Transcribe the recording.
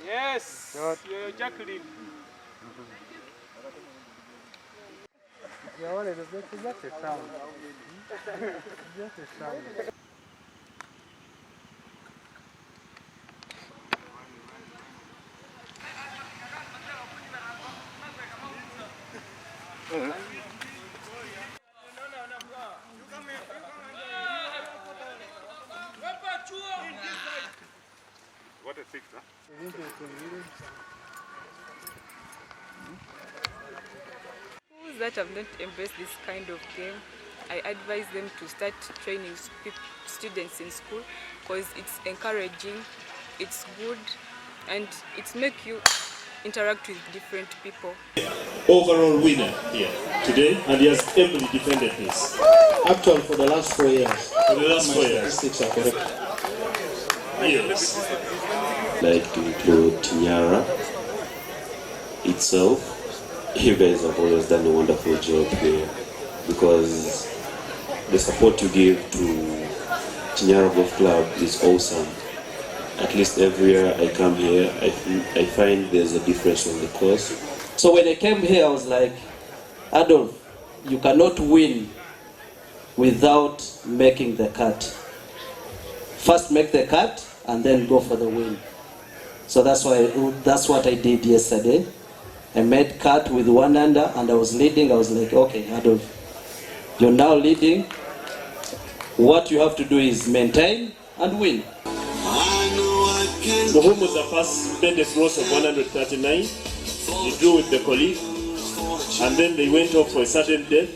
Yes, you're Jacqueline. Yeah, well, it's just a sound. Just a sound. What a fix, huh? Those that have not embraced this kind of game, I advise them to start training students in school because it's encouraging, it's good, and it makes you interact with different people. Overall winner here today, and he has ably defended this. Actually, for the last 4 years. For the last 4 years. Statistics are correct. Yes. I'd like to include Kinyara itself. You guys have always done a wonderful job here because the support you give to Kinyara Golf Club is awesome. At least every year I come here, I find there's a difference on the course. So when I came here, I was like, Adolf, you cannot win without making the cut. First make the cut and then go for the win. So that's what I did yesterday. I made cut with 1 under and I was leading. I was like, okay, Adolf, you're now leading. What you have to do is maintain and win. Muhum was the first made a gross of 139. He drew with the colleague, and then they went off for a sudden death.